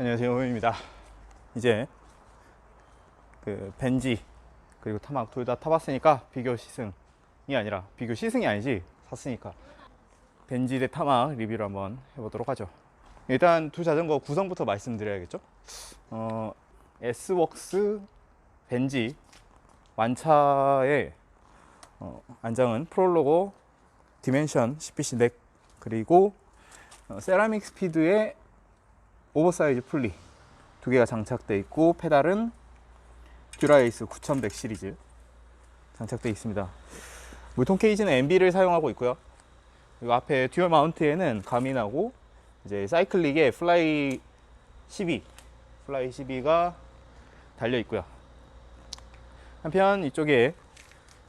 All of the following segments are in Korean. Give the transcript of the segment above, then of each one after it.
안녕하세요, 호입니다. 이제 그 벤지 그리고 타막 둘 다 타봤으니까 비교 시승이 아니라 비교 시승이 아니지, 샀으니까 벤지 대 타막 리뷰를 한번 해보도록 하죠. 일단 두 자전거 구성부터 말씀드려야겠죠. S웍스 벤지 완차의 안장은 프롤로고 디멘션 CPC 넥, 그리고 세라믹 스피드의 오버사이즈 풀리 두 개가 장착되어 있고, 페달은 듀라에이스 9100 시리즈 장착되어 있습니다. 물통 케이지는 MB를 사용하고 있고요. 그리고 앞에 듀얼 마운트에는 가민하고 이제 사이클릭의 플라이 12가 달려 있고요. 한편 이쪽에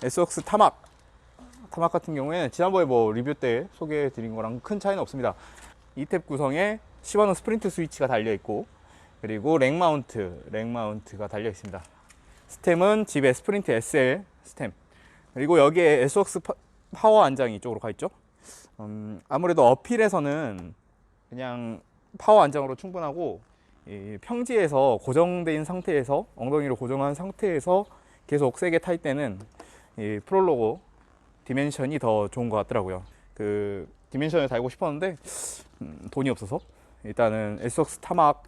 S웍스 타막 같은 경우에는 지난번에 리뷰 때 소개해 드린 거랑 큰 차이는 없습니다. 2탭 구성에 시바노 스프린트 스위치가 달려 있고, 그리고 렉 마운트가 달려 있습니다. 스템은 집에 스프린트 SL 스템, 그리고 여기에 S웍스 파워 안장이 이쪽으로 가 있죠. 아무래도 어필에서는 그냥 파워 안장으로 충분하고, 이 평지에서 고정된 상태에서 엉덩이로 고정한 상태에서 계속 세게 탈 때는 이 프롤로고 디멘션이 더 좋은 것 같더라고요. 그 디멘션을 달고 싶었는데 돈이 없어서 일단은 S웍스 타막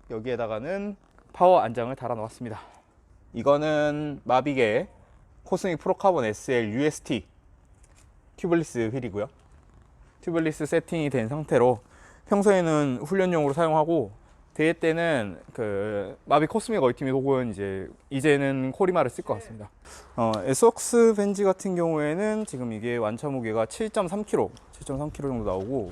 여기에다가는 파워 안장을 달아 놓았습니다. 이거는 마빅의 코스믹 프로카본 SL UST 튜블리스 휠이고요. 튜블리스 세팅이 된 상태로 평소에는 훈련용으로 사용하고, 대회 때는 그 마빅 코스믹 얼티밋 혹은 이제는 코리마를 쓸 것 같습니다. S웍스 벤지 같은 경우에는 지금 이게 완차 무게가 7.3kg 정도 나오고,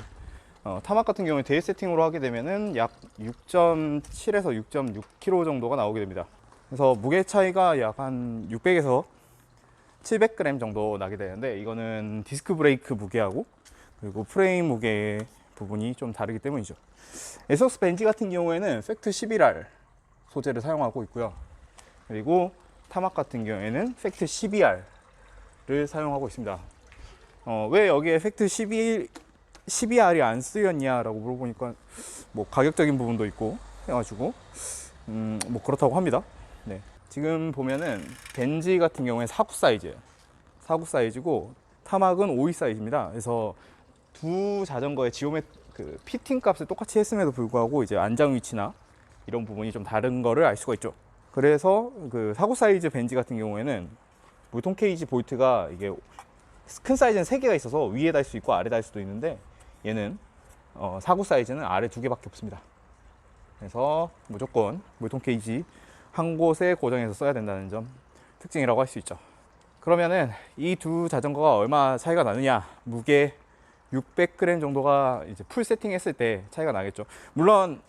타막 같은 경우에 대회 세팅으로 하게 되면은 약 6.7에서 6.6kg 정도가 나오게 됩니다. 그래서 무게 차이가 약 한 600에서 700g 정도 나게 되는데, 이거는 디스크 브레이크 무게하고 그리고 프레임 무게 부분이 좀 다르기 때문이죠. S웍스 벤지 같은 경우에는 팩트 11R 소재를 사용하고 있고요. 그리고 타막 같은 경우에는 팩트 12R를 사용하고 있습니다. 왜 여기에 팩트 12R이 안 쓰였냐라고 물어보니까 가격적인 부분도 있고 해가지고 그렇다고 합니다. 네. 지금 보면은 벤지 같은 경우에 49 사이즈고 타막은 52 사이즈입니다. 그래서 두 자전거의 그 피팅 값을 똑같이 했음에도 불구하고 이제 안장 위치나 이런 부분이 좀 다른 거를 알 수가 있죠. 그래서 그 49 사이즈 벤지 같은 경우에는 물통 케이지 볼트가 이게 큰 사이즈는 3개가 있어서 위에 달 수 있고 아래 달 수도 있는데, 얘는 49 사이즈는 아래 2개밖에 없습니다. 그래서 무조건 물통 케이지 한 곳에 고정해서 써야 된다는 점 특징이라고 할 수 있죠. 그러면은 이 두 자전거가 얼마 차이가 나느냐? 무게 600g 정도가 이제 풀 세팅 했을 때 차이가 나겠죠. 물론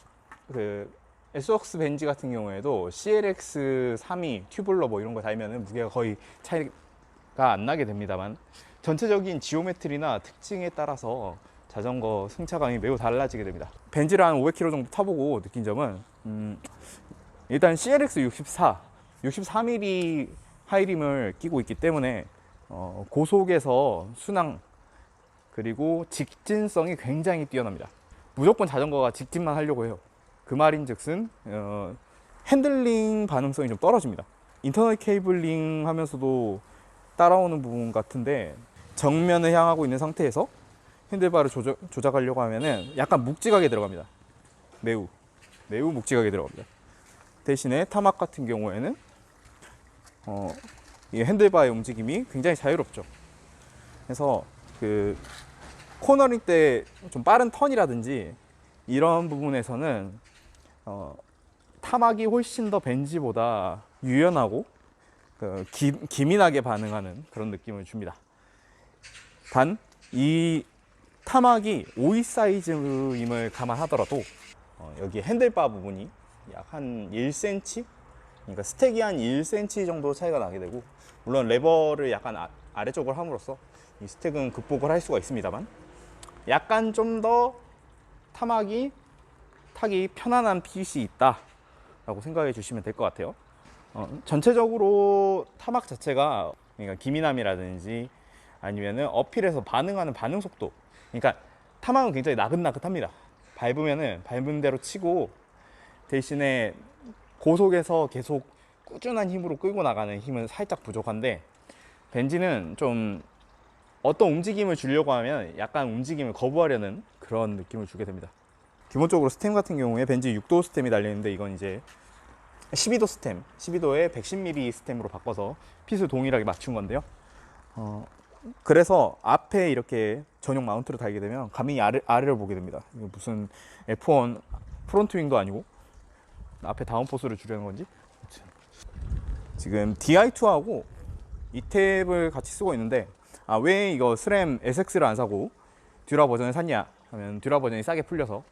그 S웍스 벤지 같은 경우에도 CLX 32 튜블러 이런 거 달면은 무게가 거의 차이가 안 나게 됩니다만, 전체적인 지오메트리나 특징에 따라서 자전거 승차감이 매우 달라지게 됩니다. 벤지를 한 500km 정도 타보고 느낀 점은 일단 CLX 64mm 하이림을 끼고 있기 때문에 고속에서 순항 그리고 직진성이 굉장히 뛰어납니다. 무조건 자전거가 직진만 하려고 해요. 그 말인 즉슨 핸들링 반응성이 좀 떨어집니다. 인터널 케이블링 하면서도 따라오는 부분 같은데, 정면을 향하고 있는 상태에서 핸들바를 조작하려고 하면은 약간 묵직하게 들어갑니다. 매우 묵직하게 들어갑니다. 대신에 타막 같은 경우에는 이 핸들바의 움직임이 굉장히 자유롭죠. 그래서 그 코너링 때 좀 빠른 턴이라든지 이런 부분에서는 타막이 훨씬 더 벤지보다 유연하고 기민하게 반응하는 그런 느낌을 줍니다. 단 이 타막이 52 사이즈임을 감안하더라도 여기 핸들바 부분이 약 한 1cm, 그러니까 스택이 한 1cm 정도 차이가 나게 되고, 물론 레버를 약간 아래쪽으로 함으로써 이 스택은 극복을 할 수가 있습니다만, 약간 좀 더 타막이 타기 편안한 핏이 있다 라고 생각해 주시면 될 것 같아요. 전체적으로 타막 자체가, 그러니까 기민함이라든지 아니면은 어필에서 반응하는 반응 속도, 그러니까 타막은 굉장히 나긋나긋합니다. 밟으면은 밟은 대로 치고 대신에 고속에서 계속 꾸준한 힘으로 끌고 나가는 힘은 살짝 부족한데, 벤지는 좀 어떤 움직임을 주려고 하면 약간 움직임을 거부하려는 그런 느낌을 주게 됩니다. 기본적으로 스템 같은 경우에 벤지 6도 스템이 달려있는데, 이건 이제 12도 스템, 12도에 110mm 스템으로 바꿔서 핏을 동일하게 맞춘 건데요. 그래서 앞에 이렇게 전용 마운트를 달게 되면 가만히 아래를 보게 됩니다. 이거 무슨 F1 프론트 윙도 아니고 앞에 다운포스를 주려는 건지. 지금 DI2하고 이탭을 같이 쓰고 있는데, 왜 이거 스램 SX를 안 사고 듀라 버전을 샀냐 하면, 듀라 버전이 싸게 풀려서.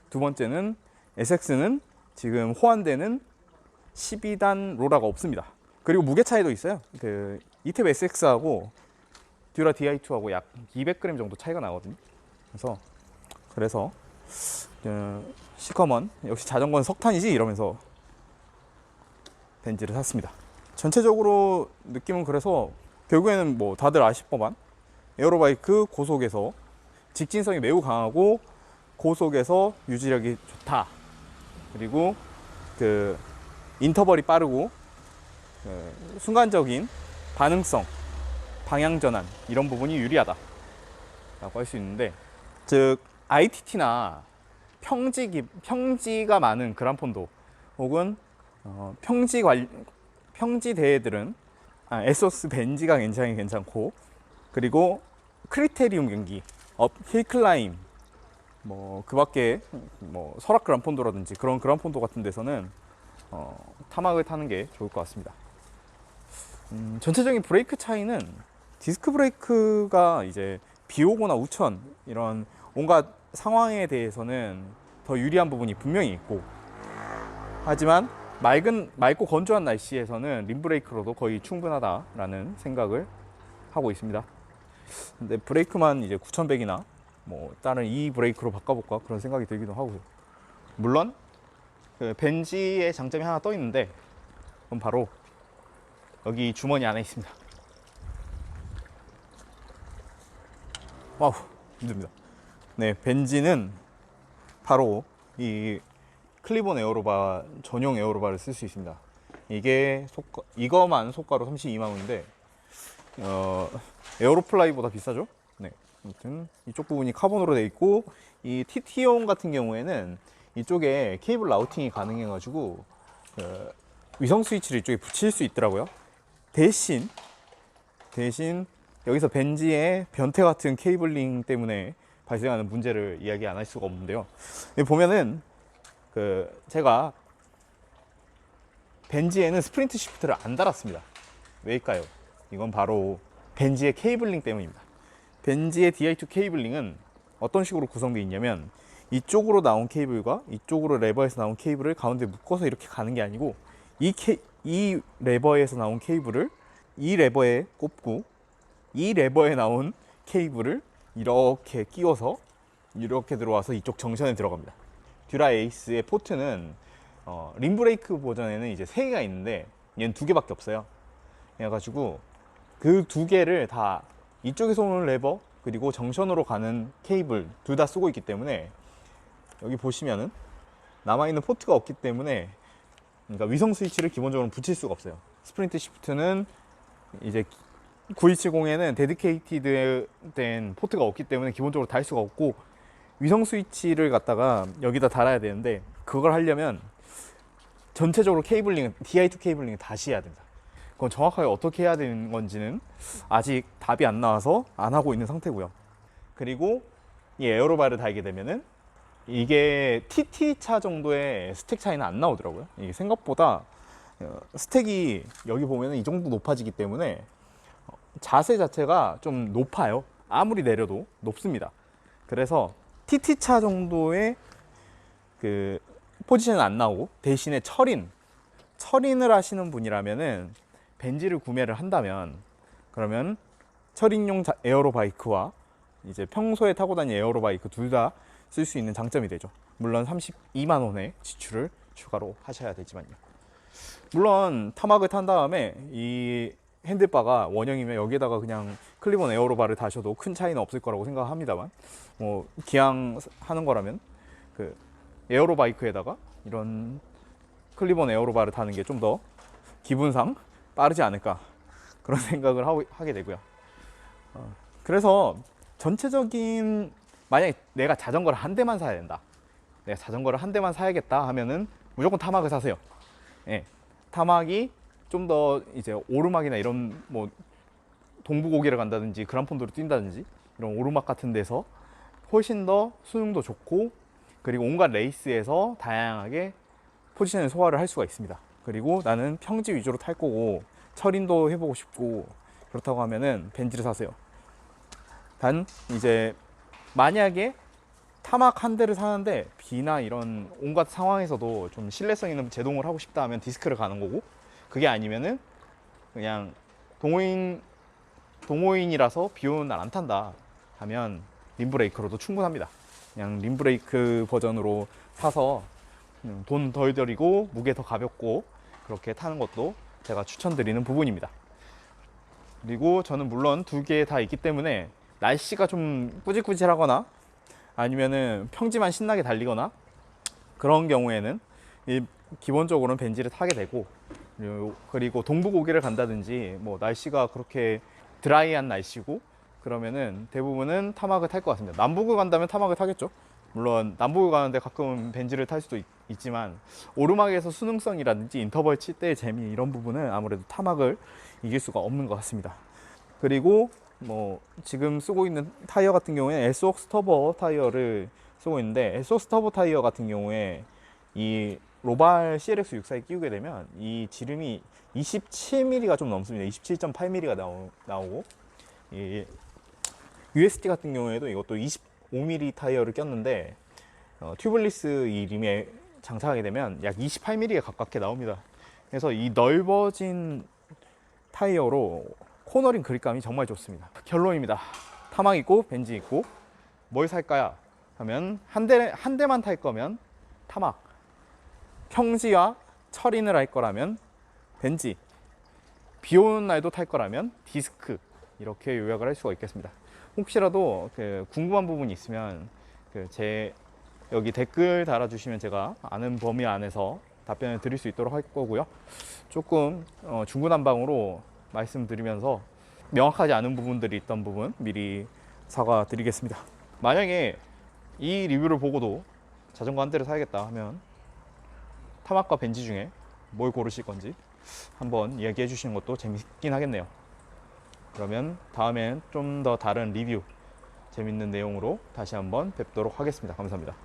두 번째는 SX는 지금 호환되는 12단 로라가 없습니다. 그리고 무게 차이도 있어요. 그 이탭 SX하고 듀라 DI2하고 약 200g 정도 차이가 나거든요. 그래서 시커먼 역시 자전거는 석탄이지 이러면서 벤지를 샀습니다. 전체적으로 느낌은 그래서 결국에는 뭐 다들 아실 법한 에어로바이크 고속에서 직진성이 매우 강하고 고속에서 유지력이 좋다. 그리고 그 인터벌이 빠르고 순간적인 반응성, 방향 전환 이런 부분이 유리하다 라고 할 수 있는데, 즉 ITT나 평지가 많은 그란폰도 혹은 평지 대회들은 에소스 벤지가 굉장히 괜찮고, 그리고 크리테리움 경기, 힐클라임, 뭐 그 밖에 뭐 설악 그란폰도라든지 그런 그란폰도 같은 데서는 타막을 타는 게 좋을 것 같습니다. 전체적인 브레이크 차이는 디스크 브레이크가 이제 비 오거나 우천 이런 온갖 상황에 대해서는 더 유리한 부분이 분명히 있고, 하지만 맑고 건조한 날씨에서는 림브레이크로도 거의 충분하다라는 생각을 하고 있습니다. 근데 브레이크만 이제 9100이나 뭐 다른 이 브레이크로 바꿔볼까 그런 생각이 들기도 하고요. 물론 그 벤지의 장점이 하나 떠 있는데, 그건 바로 여기 주머니 안에 있습니다. 와우, 힘듭니다. 네, 벤지는 바로 이 클리본 에어로바 전용 에어로바를 쓸 수 있습니다. 이거만 소가로 32만 원인데 에어로플라이보다 비싸죠? 네. 아무튼 이쪽 부분이 카본으로 되어 있고, 이 TT용 같은 경우에는 이쪽에 케이블 라우팅이 가능해 가지고 위성 스위치를 이쪽에 붙일 수 있더라고요. 대신 여기서 벤지의 변태 같은 케이블링 때문에 발생하는 문제를 이야기 안 할 수가 없는데요. 여기 보면은 제가 벤지에는 스프린트 시프트를 안 달았습니다. 왜일까요? 이건 바로 벤지의 케이블링 때문입니다. 벤지의 DI2 케이블링은 어떤 식으로 구성되어 있냐면, 이쪽으로 나온 케이블과 이쪽으로 레버에서 나온 케이블을 가운데 묶어서 이렇게 가는 게 아니고, 이 레버에서 나온 케이블을 이 레버에 꼽고, 이 레버에 나온 케이블을 이렇게 끼워서 이렇게 들어와서 이쪽 정션에 들어갑니다. 듀라 에이스의 포트는 림브레이크 버전에는 이제 3개가 있는데, 얘는 2개밖에 없어요. 그래가지고 그 2개를 다 이쪽에서 오는 레버 그리고 정션으로 가는 케이블 둘 다 쓰고 있기 때문에, 여기 보시면은 남아있는 포트가 없기 때문에, 그러니까 위성 스위치를 기본적으로 붙일 수가 없어요. 스프린트 시프트는 이제 9170에는 데디케이티드 된 포트가 없기 때문에 기본적으로 달 수가 없고, 위성 스위치를 갖다가 여기다 달아야 되는데, 그걸 하려면 전체적으로 DI2 케이블링을 다시 해야 된다. 그건 정확하게 어떻게 해야 되는 건지는 아직 답이 안 나와서 안 하고 있는 상태고요. 그리고 이 에어로바를 달게 되면은 이게 TT차 정도의 스택 차이는 안 나오더라고요. 이게 생각보다 스택이 여기 보면은 이 정도 높아지기 때문에 자세 자체가 좀 높아요. 아무리 내려도 높습니다. 그래서 TT차 정도의 그 포지션은 안 나오고, 대신에 철인을 하시는 분이라면은 벤지를 구매를 한다면, 그러면 철인용 에어로 바이크와 이제 평소에 타고 다니는 에어로 바이크 둘 다 쓸 수 있는 장점이 되죠. 물론 32만 원의 지출을 추가로 하셔야 되지만요. 물론 타막을 탄 다음에 이 핸들바가 원형이면 여기에다가 그냥 클리본 에어로바를 다셔도 큰 차이는 없을 거라고 생각합니다만, 뭐 기왕 하는 거라면 그 에어로 바이크에다가 이런 클리본 에어로바를 타는 게 좀 더 기분상 빠르지 않을까 그런 생각을 하게 되고요. 그래서 전체적인, 만약에 내가 자전거를 한 대만 사야 된다, 내가 자전거를 한 대만 사야겠다 하면은 무조건 타막을 사세요. 예, 타막이 좀 더 이제 오르막이나 이런 뭐 동부고개를 간다든지 그란폰도를 뛴다든지 이런 오르막 같은 데서 훨씬 더 수능도 좋고, 그리고 온갖 레이스에서 다양하게 포지션을 소화를 할 수가 있습니다. 그리고 나는 평지 위주로 탈 거고 철인도 해보고 싶고 그렇다고 하면은 벤지를 사세요. 단 이제 만약에 타막 한 대를 사는데 비나 이런 온갖 상황에서도 좀 신뢰성 있는 제동을 하고 싶다 하면 디스크를 가는 거고, 그게 아니면은 그냥 동호인이라서 비 오는 날 안 탄다 하면 림브레이크로도 충분합니다. 그냥 림브레이크 버전으로 사서 돈 덜 들이고 무게 더 가볍고 그렇게 타는 것도 제가 추천드리는 부분입니다. 그리고 저는 물론 두 개 다 있기 때문에 날씨가 좀 꾸질꾸질하거나 아니면은 평지만 신나게 달리거나 그런 경우에는 기본적으로는 벤지를 타게 되고, 그리고 동부고개를 간다든지 뭐 날씨가 그렇게 드라이한 날씨고 그러면은 대부분은 타막을 탈 것 같습니다. 남북을 간다면 타막을 타겠죠. 물론 남북을 가는데 가끔 벤지를 탈 수도 있지만 오르막에서 수능성이라든지 인터벌 칠 때의 재미, 이런 부분은 아무래도 타막을 이길 수가 없는 것 같습니다. 그리고 뭐 지금 쓰고 있는 타이어 같은 경우에 에스웍스 터보 타이어를 쓰고 있는데, 에스웍스 터보 타이어 같은 경우에 이 로발 CLX64에 끼우게 되면 이 지름이 27mm가 좀 넘습니다. 27.8mm가 나오고, 이 UST 같은 경우에도 이것도 25mm 타이어를 꼈는데 튜블리스 이 림에 장착하게 되면 약 28mm에 가깝게 나옵니다. 그래서 이 넓어진 타이어로 코너링 그립감이 정말 좋습니다. 결론입니다. 타막 있고 벤지 있고 뭘 살까요? 하면 한 대만 탈 거면 타막, 평지와 철인을 할 거라면 벤지, 비 오는 날도 탈 거라면 디스크, 이렇게 요약을 할 수가 있겠습니다. 혹시라도 궁금한 부분이 있으면 제 여기 댓글 달아주시면 제가 아는 범위 안에서 답변을 드릴 수 있도록 할 거고요. 조금 중구난방으로 말씀드리면서 명확하지 않은 부분들이 있던 부분 미리 사과드리겠습니다. 만약에 이 리뷰를 보고도 자전거 한 대를 사야겠다 하면 타막과 벤지 중에 뭘 고르실 건지 한번 이야기해 주시는 것도 재밌긴 하겠네요. 그러면 다음엔 좀 더 다른 리뷰, 재밌는 내용으로 다시 한번 뵙도록 하겠습니다. 감사합니다.